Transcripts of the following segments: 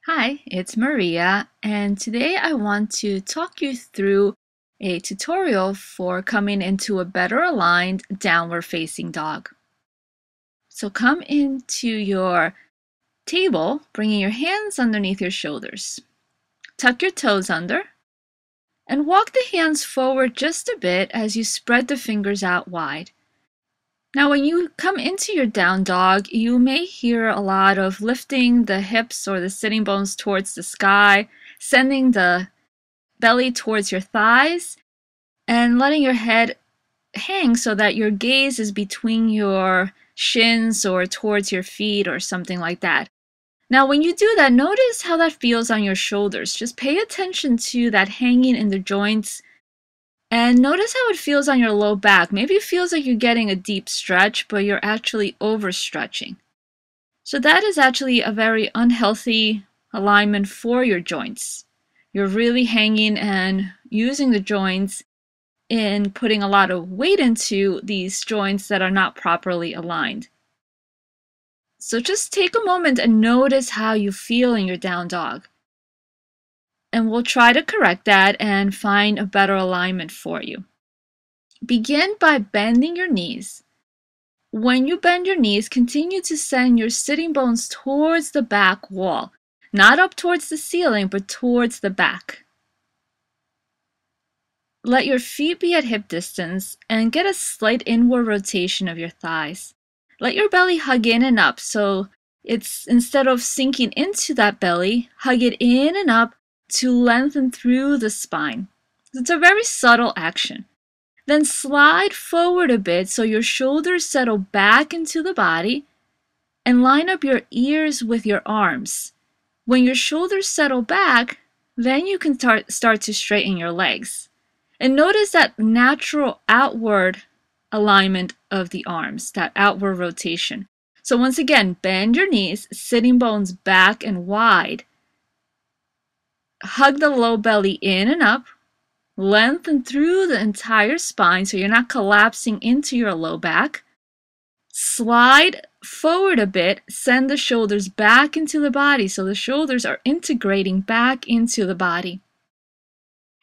Hi, it's Maria, and today I want to talk you through a tutorial for coming into a better aligned downward facing dog. So come into your table, bringing your hands underneath your shoulders. Tuck your toes under and walk the hands forward just a bit as you spread the fingers out wide. Now, when you come into your down dog, you may hear a lot of lifting the hips or the sitting bones towards the sky, sending the belly towards your thighs, and letting your head hang so that your gaze is between your shins or towards your feet or something like that. Now, when you do that, notice how that feels on your shoulders. Just pay attention to that hanging in the joints and notice how it feels on your low back. Maybe it feels like you're getting a deep stretch, but you're actually overstretching. So that is actually a very unhealthy alignment for your joints. You're really hanging and using the joints in putting a lot of weight into these joints that are not properly aligned. So just take a moment and notice how you feel in your down dog. And we'll try to correct that and find a better alignment for you. Begin by bending your knees. When you bend your knees, continue to send your sitting bones towards the back wall, not up towards the ceiling, but towards the back. Let your feet be at hip distance and get a slight inward rotation of your thighs. Let your belly hug in and up, so it's instead of sinking into that belly, hug it in and up to lengthen through the spine. It's a very subtle action. Then slide forward a bit so your shoulders settle back into the body and line up your ears with your arms. When your shoulders settle back, then you can start to straighten your legs. And notice that natural outward alignment of the arms, that outward rotation. So once again, bend your knees, sitting bones back and wide. Hug the low belly in and up. Lengthen through the entire spine so you're not collapsing into your low back. Slide forward a bit, send the shoulders back into the body so the shoulders are integrating back into the body.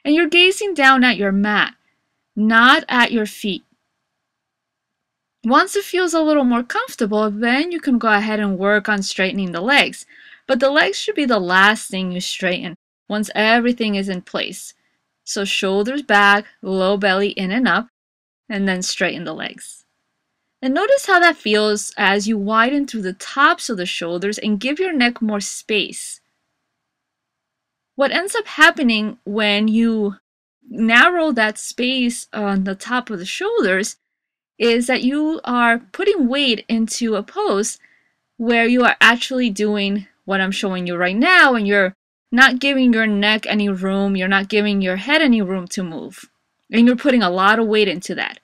And you're gazing down at your mat, not at your feet. Once it feels a little more comfortable, then you can go ahead and work on straightening the legs. But the legs should be the last thing you straighten once everything is in place. So shoulders back, low belly in and up, and then straighten the legs. And notice how that feels as you widen through the tops of the shoulders and give your neck more space. What ends up happening when you narrow that space on the top of the shoulders is that you are putting weight into a pose where you are actually doing what I'm showing you right now, and you're not giving your neck any room, you're not giving your head any room to move, and you're putting a lot of weight into that.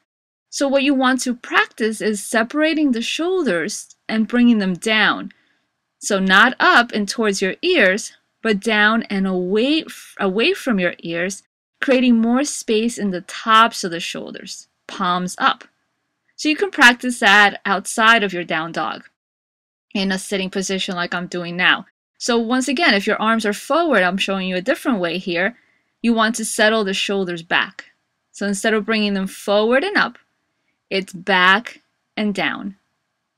So what you want to practice is separating the shoulders and bringing them down. So not up and towards your ears, but down and away from your ears, creating more space in the tops of the shoulders, palms up. So you can practice that outside of your down dog in a sitting position like I'm doing now. So once again, if your arms are forward, I'm showing you a different way here. You want to settle the shoulders back. So instead of bringing them forward and up, it's back and down.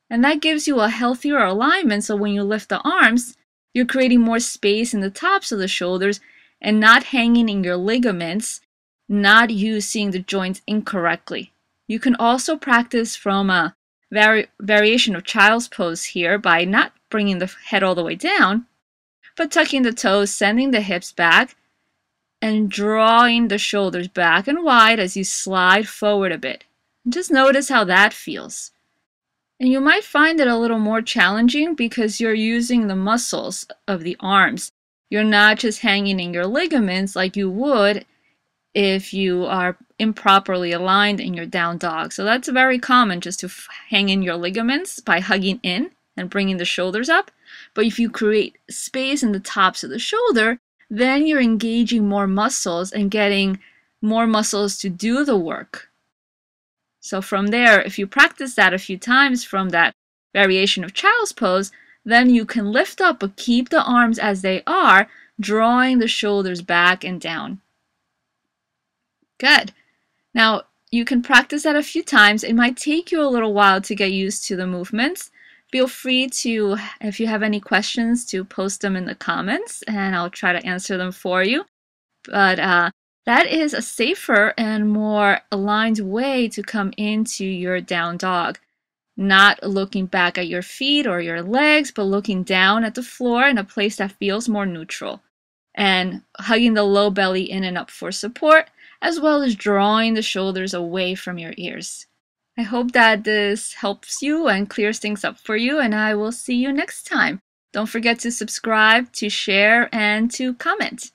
And that gives you a healthier alignment, so when you lift the arms, you're creating more space in the tops of the shoulders and not hanging in your ligaments, not using the joints incorrectly. You can also practice from a variation of child's pose here by not bringing the head all the way down, but tucking the toes, sending the hips back, and drawing the shoulders back and wide as you slide forward a bit. And just notice how that feels. And you might find it a little more challenging because you're using the muscles of the arms. You're not just hanging in your ligaments like you would if you are improperly aligned in your down dog. So that's very common, just to hang in your ligaments by hugging in and bringing the shoulders up. But if you create space in the tops of the shoulder, then you're engaging more muscles and getting more muscles to do the work. So from there, if you practice that a few times from that variation of child's pose, Then you can lift up but keep the arms as they are, drawing the shoulders back and down. Good. Now, you can practice that a few times. It might take you a little while to get used to the movements. Feel free to, if you have any questions, to post them in the comments, and I'll try to answer them for you. But that is a safer and more aligned way to come into your down dog. Not looking back at your feet or your legs, but looking down at the floor in a place that feels more neutral. And hugging the low belly in and up for support, as well as drawing the shoulders away from your ears. I hope that this helps you and clears things up for you, and I will see you next time. Don't forget to subscribe, to share, and to comment.